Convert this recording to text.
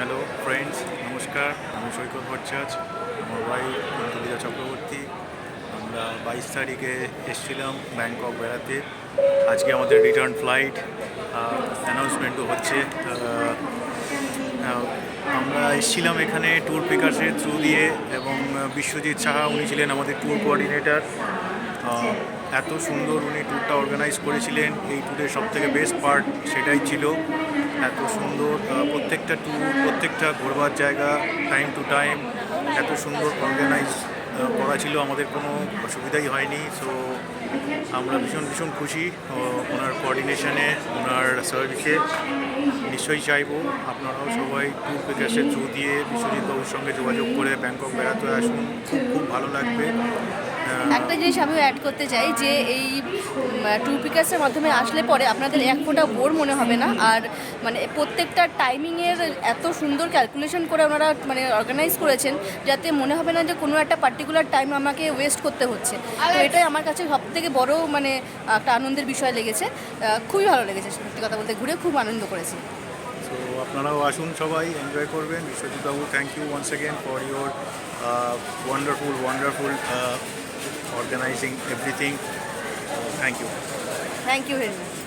Hello friends, নমস্কার। আমি সৈকত ভট্টাচার্য, আমার ওয়াইফ অঞ্জলিতা চক্রবর্তী। আমরা 22 তারিখে এসেছিলাম ব্যাংকক বেড়াতে। আজকে আমাদের রিটার্ন ফ্লাইট, অ্যানাউন্সমেন্টও হচ্ছে। আমরা এসেছিলাম এখানে ট্যুর পিকার্সের থ্রু দিয়ে, এবং বিশ্বজিৎ সাহা উনি ছিলেন আমাদের ট্যুর কোঅর্ডিনেটর। এত সুন্দর উনি ট্যুরটা অর্গানাইজ করেছিলেন। এই ট্যুরের সবথেকে বেস্ট পার্ট সেটাই ছিল। এত সুন্দর প্রত্যেকটা ট্যুর, প্রত্যেকটা ঘোরবার জায়গা টাইম টু টাইম এত সুন্দর অর্গানাইজ করা ছিল, আমাদের কোনো অসুবিধাই হয়নি। সো আমরা ভীষণ ভীষণ খুশি ওনার কোঅর্ডিনেশনে, ওনার সার্ভিসে। নিশ্চয়ই চাইবো আপনারাও সবাই ট্যুর প্যাকেজের থ্রু দিয়ে বিশ্বজিৎ বাবুর সঙ্গে যোগাযোগ করে ব্যাংকক বেড়াতে আসুন, খুব খুব ভালো লাগবে। একটা জিনিস আমিও অ্যাড করতে চাই যে এই ট্যুর পিকার্সের মাধ্যমে আসলে পরে আপনাদের এক ফোঁটা বোর মনে হবে না। আর মানে প্রত্যেকটা টাইমিংয়ের এত সুন্দর ক্যালকুলেশন করে ওনারা মানে অর্গানাইজ করেছেন, যাতে মনে হবে না যে কোনো একটা পার্টিকুলার টাইম আমাকে ওয়েস্ট করতে হচ্ছে। তো এটাই আমার কাছে সবথেকে বড় মানে একটা আনন্দের বিষয় লেগেছে। খুবই ভালো লেগেছে, সত্যি কথা বলতে ঘুরে খুব আনন্দ করেছি। তো আপনারাও আসুন, সবাই এনজয় করবেন। বিশ্বজিৎ বাবু, thank you once again for your wonderful organizing everything. Thank you. Thank you very much.